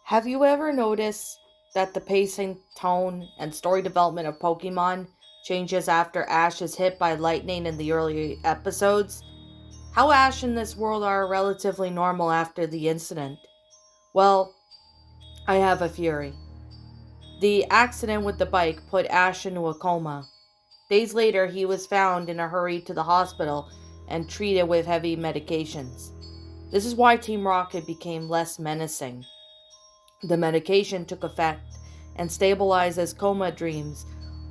Have you ever noticed that the pacing, tone, and story development of Pokemon changes after Ash is hit by lightning in the early episodes? How Ash and this world are relatively normal after the incident? Well, I have a theory. The accident with the bike put Ash into a coma. Days later, he was found in a hurry to the hospital and treated with heavy medications. This is why Team Rocket became less menacing. The medication took effect and stabilized his coma dreams,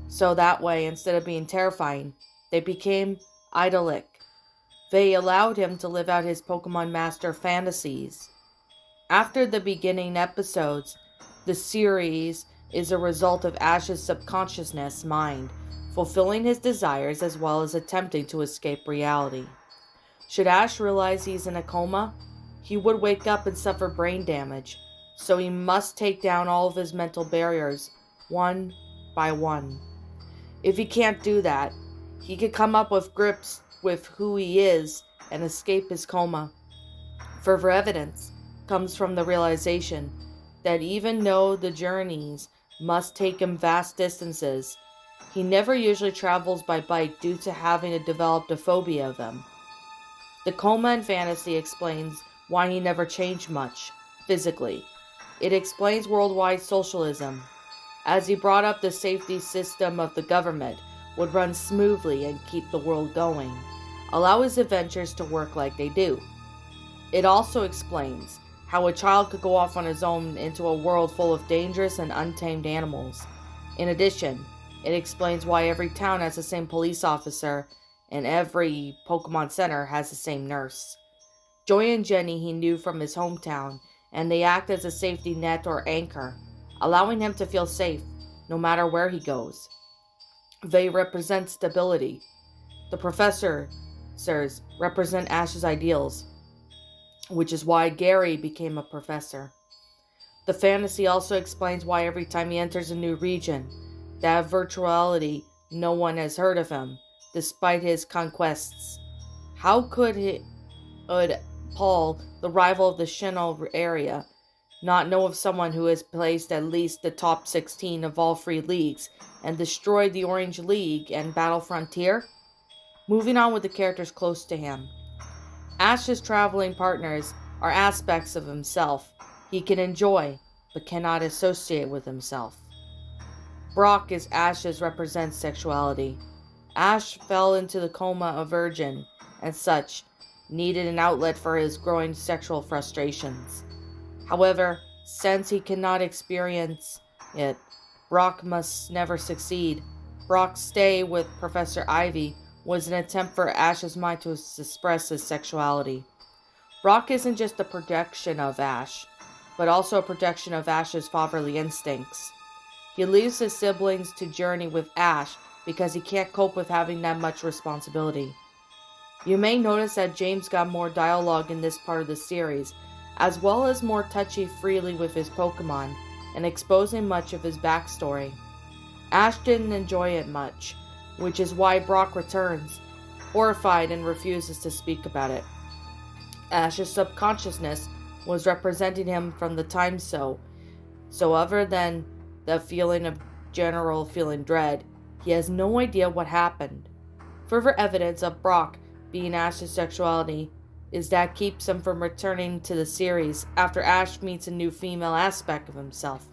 so that way, instead of being terrifying, they became idyllic. They allowed him to live out his Pokemon Master fantasies. After the beginning episodes, the series is a result of Ash's subconsciousness mind, fulfilling his desires as well as attempting to escape reality. Should Ash realize he's in a coma, he would wake up and suffer brain damage, so he must take down all of his mental barriers, one by one. If he can't do that, he could come up with grips with who he is and escape his coma. Further evidence comes from the realization that even though the journeys must take him vast distances, he never usually travels by bike due to having developed a phobia of them. The coma in fantasy explains why he never changed much, physically. It explains worldwide socialism, as he brought up the safety system of the government would run smoothly and keep the world going, allow his adventures to work like they do. It also explains how a child could go off on his own into a world full of dangerous and untamed animals. In addition, it explains why every town has the same police officer and every Pokemon Center has the same nurse. Joy and Jenny he knew from his hometown, and they act as a safety net or anchor, allowing him to feel safe no matter where he goes. They represent stability. The professors represent Ash's ideals, which is why Gary became a professor. The fantasy also explains why every time he enters a new region, that virtuality, no one has heard of him, despite his conquests. How could Paul, the rival of the Sinnoh area, not know of someone who has placed at least the top 16 of all three leagues and destroyed the Orange League and Battle Frontier? Moving on with the characters close to him. Ash's traveling partners are aspects of himself he can enjoy, but cannot associate with himself. Brock is Ash's represents sexuality. Ash fell into the coma a virgin, and such, needed an outlet for his growing sexual frustrations. However, since he cannot experience it, Brock must never succeed. Brock's stay with Professor Ivy was an attempt for Ash's mind to express his sexuality. Brock isn't just a projection of Ash, but also a projection of Ash's fatherly instincts. He leaves his siblings to journey with Ash because he can't cope with having that much responsibility. You may notice that James got more dialogue in this part of the series, as well as more touchy freely with his Pokemon, and exposing much of his backstory. Ash didn't enjoy it much, which is why Brock returns, horrified, and refuses to speak about it. Ash's subconsciousness was representing him from the time so other than the feeling of general feeling dread, he has no idea what happened. Further evidence of Brock being Ash's sexuality is that keeps him from returning to the series after Ash meets a new female aspect of himself.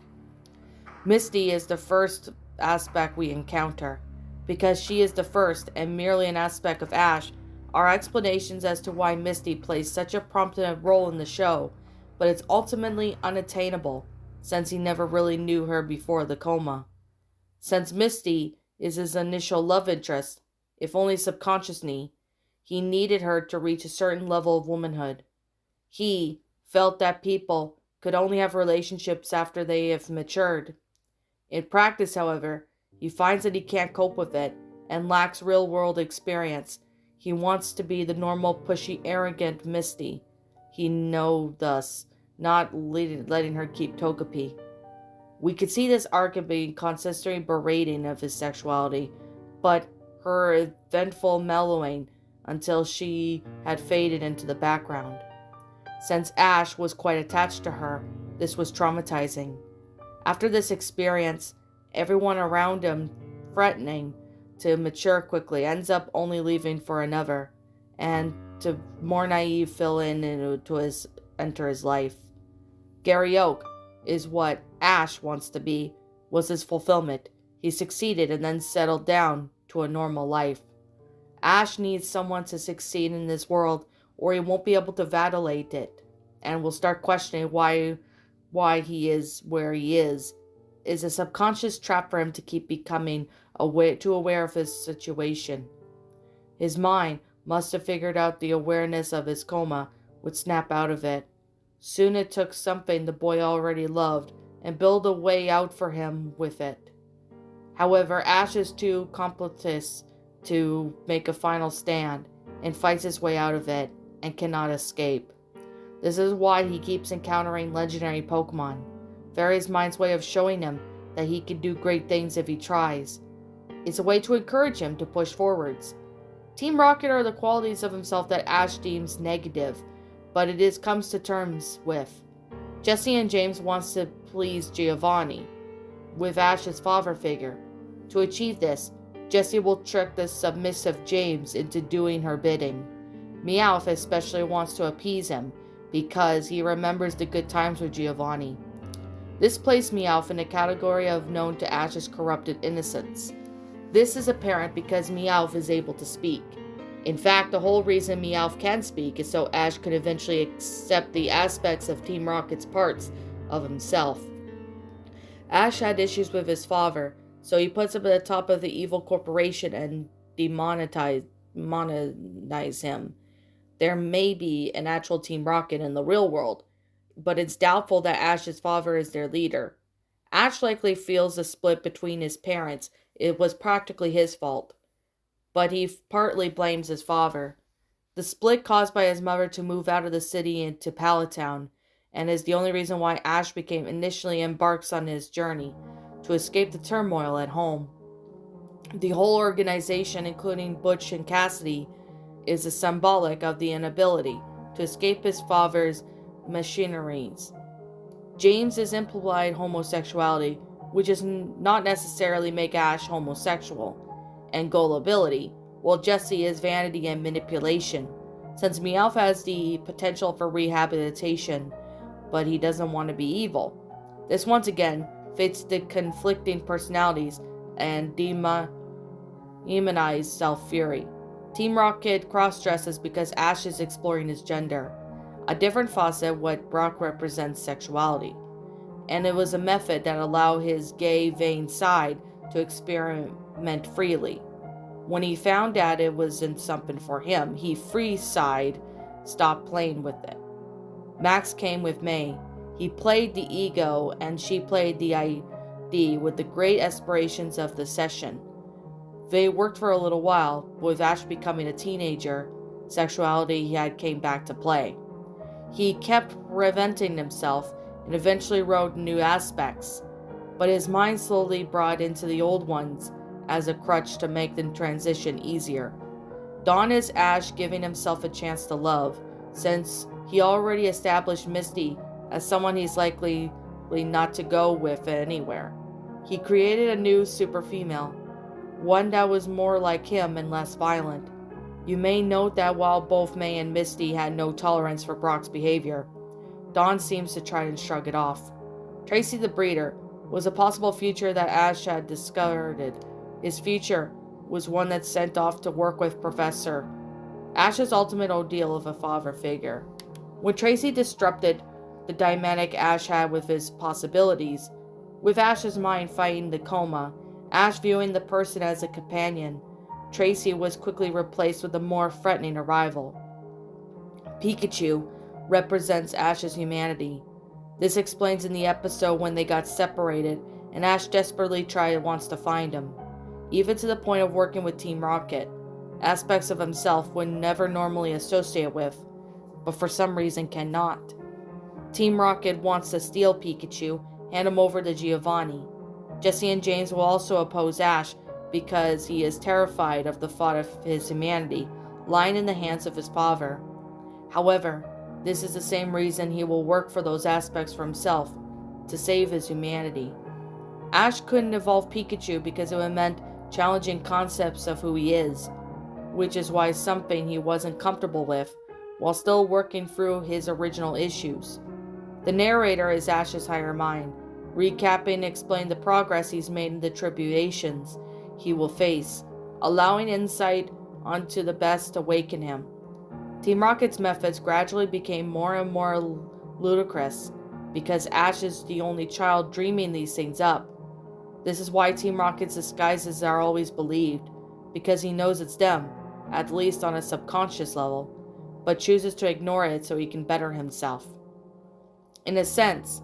Misty is the first aspect we encounter. Because she is the first and merely an aspect of Ash, our explanations as to why Misty plays such a prominent role in the show, but it's ultimately unattainable since he never really knew her before the coma. Since Misty is his initial love interest, if only subconsciously, he needed her to reach a certain level of womanhood. He felt that people could only have relationships after they have matured. In practice, however, he finds that he can't cope with it and lacks real-world experience. He wants to be the normal, pushy, arrogant Misty. He thus not letting her keep Togepi. We could see this arc being constantly berating of his sexuality, but her eventful mellowing until she had faded into the background. Since Ash was quite attached to her, This was traumatizing. After this experience, everyone around him, threatening to mature quickly, ends up only leaving for another, and to more naive fill in enter his life. Gary Oak is what Ash wants to be, was his fulfillment. He succeeded and then settled down to a normal life. Ash needs someone to succeed in this world, or he won't be able to validate it, and will start questioning why he is where he is a subconscious trap for him to keep becoming too aware of his situation. His mind must have figured out the awareness of his coma would snap out of it. Soon it took something the boy already loved and build a way out for him with it. However, Ash is too complex to make a final stand and fights his way out of it and cannot escape. This is why he keeps encountering legendary Pokemon. Fairy's mind's way of showing him that he can do great things if he tries. It's a way to encourage him to push forwards. Team Rocket are the qualities of himself that Ash deems negative, but comes to terms with. Jesse and James wants to please Giovanni, with Ash's father figure. To achieve this, Jesse will trick the submissive James into doing her bidding. Meowth especially wants to appease him, because he remembers the good times with Giovanni. This placed Meowth in a category of known to Ash's corrupted innocence. This is apparent because Meowth is able to speak. In fact, the whole reason Meowth can speak is so Ash could eventually accept the aspects of Team Rocket's parts of himself. Ash had issues with his father, so he puts him at the top of the evil corporation and demonize him. There may be an actual Team Rocket in the real world, but it's doubtful that Ash's father is their leader. Ash likely feels the split between his parents. It was practically his fault, but he partly blames his father. The split caused by his mother to move out of the city into Pallet Town, and is the only reason why Ash initially embarks on his journey, to escape the turmoil at home. The whole organization, including Butch and Cassidy, is a symbolic of the inability to escape his father's machineries. James is implied homosexuality, which does not necessarily make Ash homosexual, and gullibility, while Jesse is vanity and manipulation, since Meowth has the potential for rehabilitation, but he doesn't want to be evil. This once again fits the conflicting personalities and demonized self-fury. Team Rocket cross-dresses because Ash is exploring his gender, a different facet what Brock represents sexuality, and it was a method that allowed his gay, vain side to experiment freely. When he found out it wasn't something for him, he stopped playing with it. Max came with May. He played the ego and she played the ID with the great aspirations of the session. They worked for a little while, but with Ash becoming a teenager, sexuality came back to play. He kept reinventing himself and eventually wrote new aspects, but his mind slowly brought into the old ones as a crutch to make the transition easier. Dawn is Ash giving himself a chance to love, since he already established Misty as someone he's likely not to go with anywhere. He created a new super female, one that was more like him and less violent. You may note that while both May and Misty had no tolerance for Brock's behavior, Dawn seems to try and shrug it off. Tracy the Breeder was a possible future that Ash had discarded. His future was one that's sent off to work with Professor. Ash's ultimate ordeal of a father figure. When Tracy disrupted the dynamic Ash had with his possibilities, with Ash's mind fighting the coma, Ash viewing the person as a companion, Tracy was quickly replaced with a more threatening arrival. Pikachu represents Ash's humanity. This explains in the episode when they got separated and Ash desperately wants to find him, even to the point of working with Team Rocket, aspects of himself would never normally associate with, but for some reason cannot. Team Rocket wants to steal Pikachu, hand him over to Giovanni. Jesse and James will also oppose Ash because he is terrified of the thought of his humanity lying in the hands of his father. However, This is the same reason he will work for those aspects for himself, to save his humanity. Ash couldn't evolve Pikachu because it would meant challenging concepts of who he is, which is why something he wasn't comfortable with, while still working through his original issues. The narrator is Ash's higher mind, recapping and explaining the progress he's made and the tribulations he will face, allowing insight onto the best awaken him. Team Rocket's methods gradually became more and more ludicrous because Ash is the only child dreaming these things up. This is why Team Rocket's disguises are always believed, because he knows it's them, at least on a subconscious level, but chooses to ignore it so he can better himself. In a sense,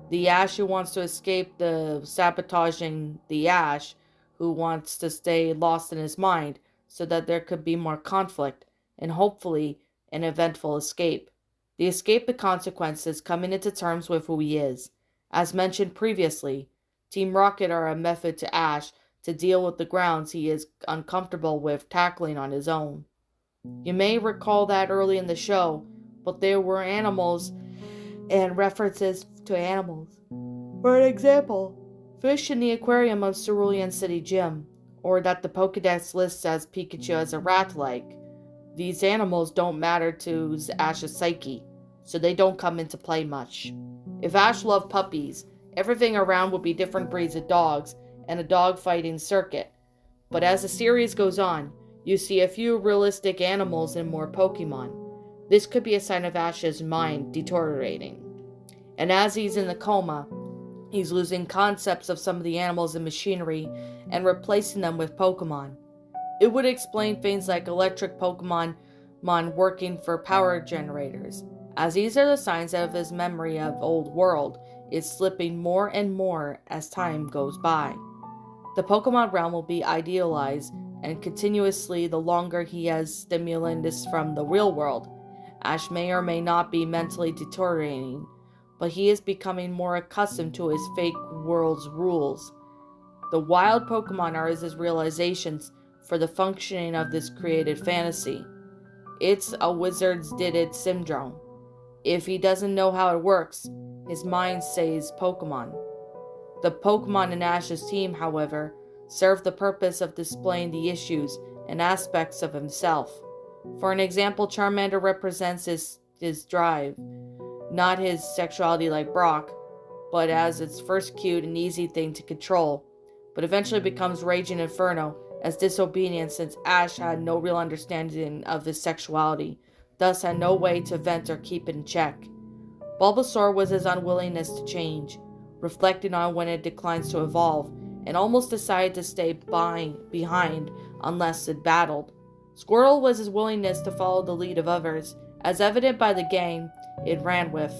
the Ash who wants to escape the sabotaging the Ash who wants to stay lost in his mind so that there could be more conflict and hopefully an eventful escape. The escape the consequences coming into terms with who he is. As mentioned previously, Team Rocket are a method to Ash to deal with the grounds he is uncomfortable with tackling on his own. You may recall that early in the show, but there were animals and references to animals. For an example, fish in the aquarium of Cerulean City Gym, or that the Pokédex lists as Pikachu as a rat-like. These animals don't matter to Ash's psyche, so they don't come into play much. If Ash loved puppies, everything around would be different breeds of dogs and a dog-fighting circuit. But as the series goes on, you see a few realistic animals and more Pokemon. This could be a sign of Ash's mind deteriorating. And as he's in the coma, he's losing concepts of some of the animals and machinery and replacing them with Pokemon. It would explain things like electric Pokemon working for power generators, as these are the signs of his memory of old world is slipping more and more as time goes by. The Pokemon realm will be idealized and continuously the longer he has stimulus from the real world. Ash may or may not be mentally deteriorating, but he is becoming more accustomed to his fake world's rules. The wild Pokemon are his realizations for the functioning of this created fantasy. It's a wizard's did it syndrome. If he doesn't know how it works, his mind says Pokemon. The Pokemon in Ash's team, however, serve the purpose of displaying the issues and aspects of himself. For an example, Charmander represents his drive, not his sexuality like Brock, but as its first cute and easy thing to control, but eventually becomes Raging Inferno as disobedience since Ash had no real understanding of his sexuality, thus had no way to vent or keep it in check. Bulbasaur was his unwillingness to change, reflecting on when it declines to evolve, and almost decided to stay behind unless it battled. Squirtle was his willingness to follow the lead of others, as evident by the gang it ran with.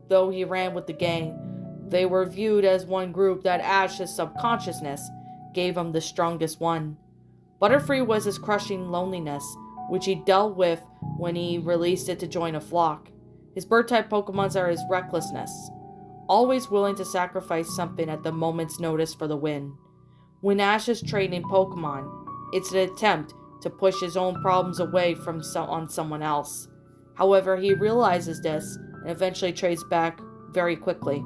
Though he ran with the gang, they were viewed as one group that Ash's subconsciousness gave him the strongest one. Butterfree was his crushing loneliness, which he dealt with when he released it to join a flock. His bird-type Pokemons are his recklessness, always willing to sacrifice something at the moment's notice for the win. When Ash is training Pokemon, it's an attempt to push his own problems away on someone else. However, he realizes this and eventually trades back very quickly.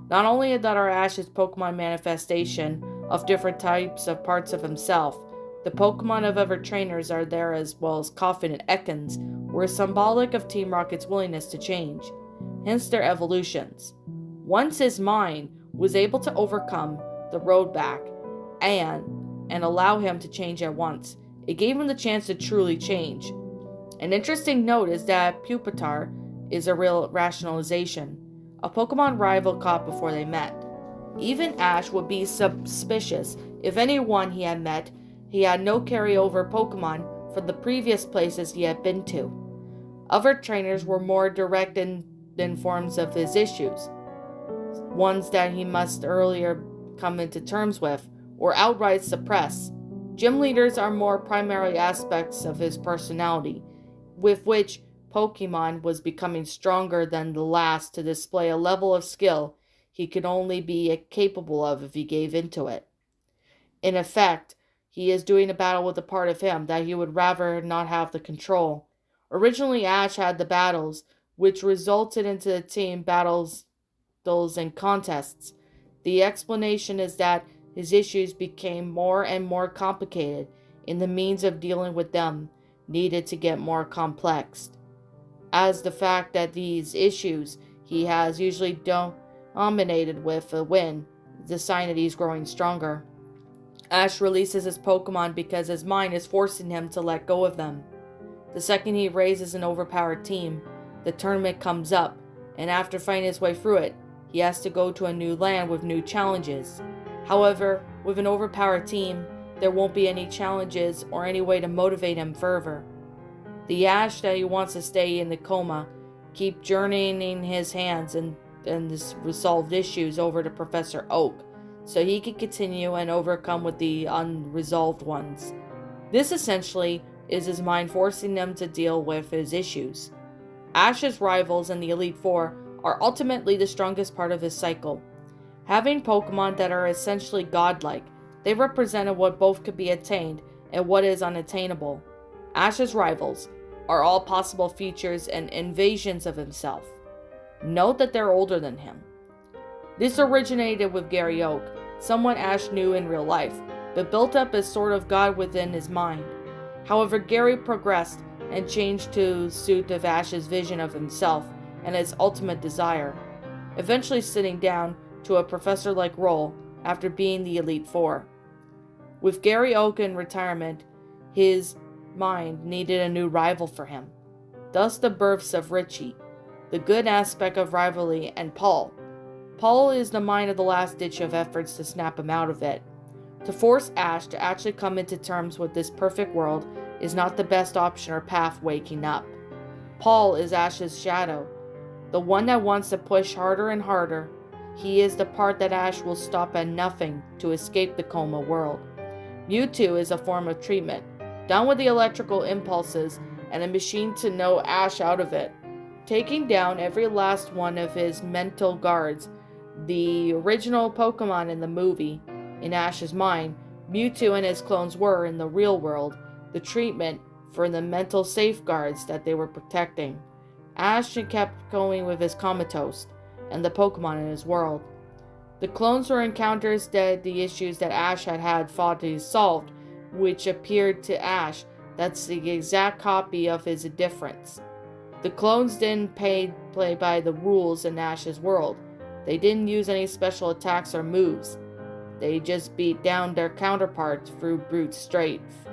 Not only that are Ash's Pokemon manifestation of different types of parts of himself, the Pokemon of other trainers are there as well as Koffing and Ekans were symbolic of Team Rocket's willingness to change, hence their evolutions. Once his mind was able to overcome the road back and allow him to change at once, it gave him the chance to truly change. An interesting note is that Pupitar is a real rationalization, a Pokemon rival caught before they met. Even Ash would be suspicious if anyone he had met he had no carryover Pokemon from the previous places he had been to. Other trainers were more direct in forms of his issues, ones that he must earlier come into terms with or outright suppress. Gym leaders are more primary aspects of his personality, with which Pokemon was becoming stronger than the last to display a level of skill he could only be capable of if he gave into it. In effect, he is doing a battle with a part of him that he would rather not have the control, Originally, Ash had the battles, which resulted into the team battles and contests. The explanation is that his issues became more and more complicated, and the means of dealing with them needed to get more complex, as the fact that these issues he has usually dominated with a win, the sign that he's growing stronger. Ash releases his Pokemon because his mind is forcing him to let go of them. The second he raises an overpowered team, the tournament comes up, and after fighting his way through it, he has to go to a new land with new challenges. However, with an overpowered team, there won't be any challenges or any way to motivate him further. The Ash that he wants to stay in the coma keep journeying his hands and this resolved issues over to Professor Oak, so he can continue and overcome with the unresolved ones. This essentially is his mind forcing them to deal with his issues. Ash's rivals in the Elite Four are ultimately the strongest part of his cycle. Having Pokemon that are essentially godlike, they represented what both could be attained and what is unattainable. Ash's rivals are all possible features and invasions of himself. Note that they're older than him. This originated with Gary Oak, someone Ash knew in real life, but built up as sort of God within his mind. However, Gary progressed and changed to suit of Ash's vision of himself and his ultimate desire, eventually sitting down to a professor-like role after being the Elite Four. With Gary Oak in retirement, his mind needed a new rival for him. Thus the births of Richie, the good aspect of rivalry, and Paul. Paul is the mind of the last ditch of efforts to snap him out of it. To force Ash to actually come into terms with this perfect world is not the best option or path waking up. Paul is Ash's shadow, the one that wants to push harder and harder. He is the part that Ash will stop at nothing to escape the coma world. Mewtwo is a form of treatment, done with the electrical impulses and a machine to know Ash out of it, taking down every last one of his mental guards. The original Pokemon in the movie, in Ash's mind, Mewtwo and his clones were, in the real world, the treatment for the mental safeguards that they were protecting. Ash kept going with his comatose and the Pokemon in his world. The clones were encounters that the issues that Ash had fought to solved, which appeared to Ash that's the exact copy of his indifference. The clones didn't play by the rules in Ash's world. They didn't use any special attacks or moves. They just beat down their counterparts through brute strength.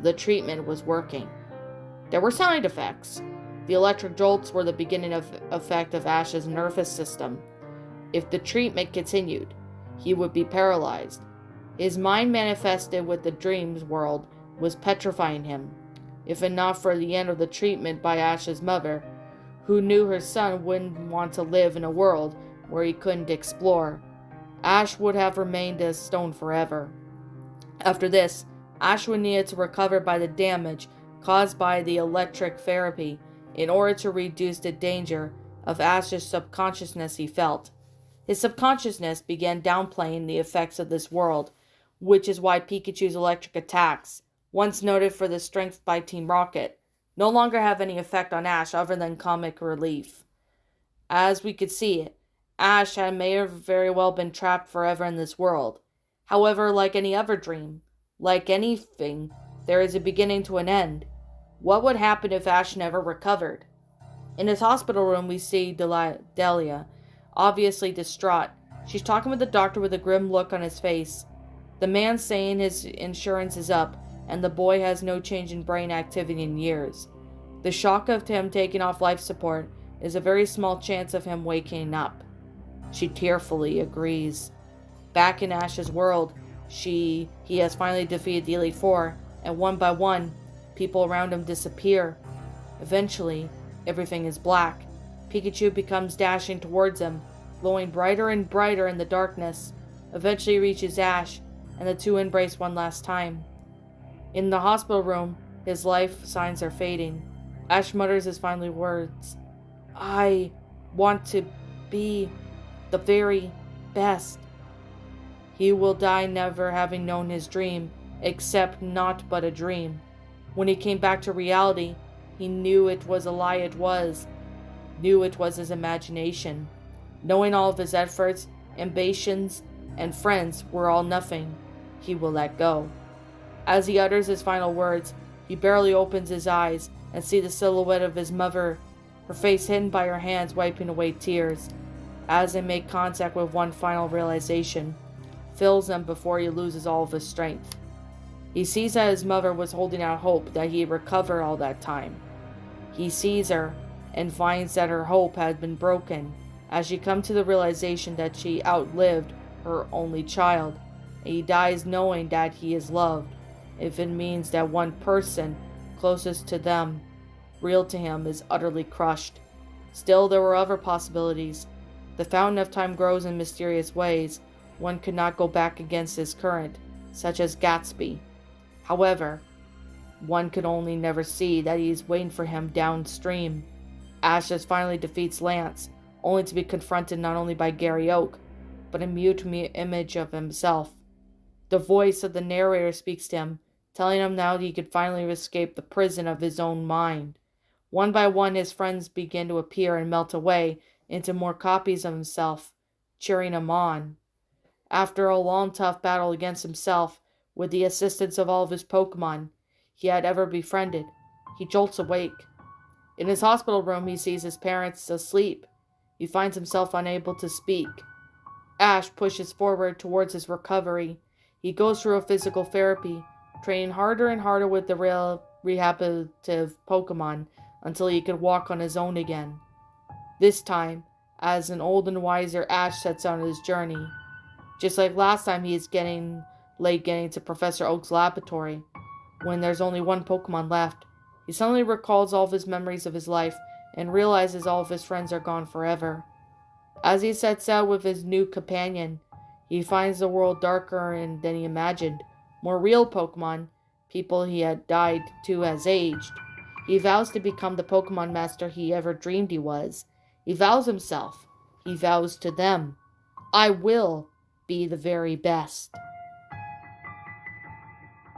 The treatment was working. There were side effects. The electric jolts were the beginning of effect of Ash's nervous system. If the treatment continued, he would be paralyzed. His mind manifested with the dreams world was petrifying him. If not for the end of the treatment by Ash's mother, who knew her son wouldn't want to live in a world where he couldn't explore, Ash would have remained as stone forever. After this, Ash would need to recover by the damage caused by the electric therapy in order to reduce the danger of Ash's subconsciousness he felt. His subconsciousness began downplaying the effects of this world, which is why Pikachu's electric attacks, once noted for the strength by Team Rocket, no longer have any effect on Ash other than comic relief. As we could see, Ash may have very well been trapped forever in this world. However, like any other dream, like anything, there is a beginning to an end. What would happen if Ash never recovered? In his hospital room, we see Delia, obviously distraught. She's talking with the doctor with a grim look on his face. The man saying his insurance is up, and the boy has no change in brain activity in years. The shock of him taking off life support is a very small chance of him waking up. She tearfully agrees. Back in Ash's world, he has finally defeated the Elite Four, and one by one, people around him disappear. Eventually, everything is black. Pikachu becomes dashing towards him, glowing brighter and brighter in the darkness. Eventually reaches Ash, and the two embrace one last time. In the hospital room, his life signs are fading. Ash mutters his final words. I want to be the very best. He will die never having known his dream, except not but a dream. When he came back to reality, He knew it was a lie, knew it was his imagination. Knowing all of his efforts, ambitions, and friends were all nothing, he will let go. As he utters his final words, he barely opens his eyes and sees the silhouette of his mother, her face hidden by her hands wiping away tears. As they make contact with one final realization, fills him before he loses all of his strength. He sees that his mother was holding out hope that he would recover all that time. He sees her and finds that her hope had been broken as she comes to the realization that she outlived her only child, and he dies knowing that he is loved, if it means that one person closest to them, real to him, is utterly crushed. Still, there were other possibilities. The fountain of time grows in mysterious ways. One could not go back against its current, such as Gatsby. However, one could only never see that he is waiting for him downstream. Ashes finally defeats Lance, only to be confronted not only by Gary Oak, but a mute image of himself. The voice of the narrator speaks to him, telling him now that he could finally escape the prison of his own mind. One by one, his friends begin to appear and melt away into more copies of himself, cheering him on. After a long, tough battle against himself, with the assistance of all of his Pokemon he had ever befriended, he jolts awake. In his hospital room, he sees his parents asleep. He finds himself unable to speak. Ash pushes forward towards his recovery. He goes through a physical therapy, training harder and harder with the rehabilitative Pokemon until he could walk on his own again. This time, as an old and wiser Ash sets out on his journey. Just like last time, he is getting to Professor Oak's laboratory. When there's only one Pokemon left, he suddenly recalls all of his memories of his life and realizes all of his friends are gone forever. As he sets out with his new companion, he finds the world darker than he imagined. More real Pokemon, people he had died to as aged. He vows to become the Pokemon master he ever dreamed he was. He vows himself. He vows to them, "I will be the very best."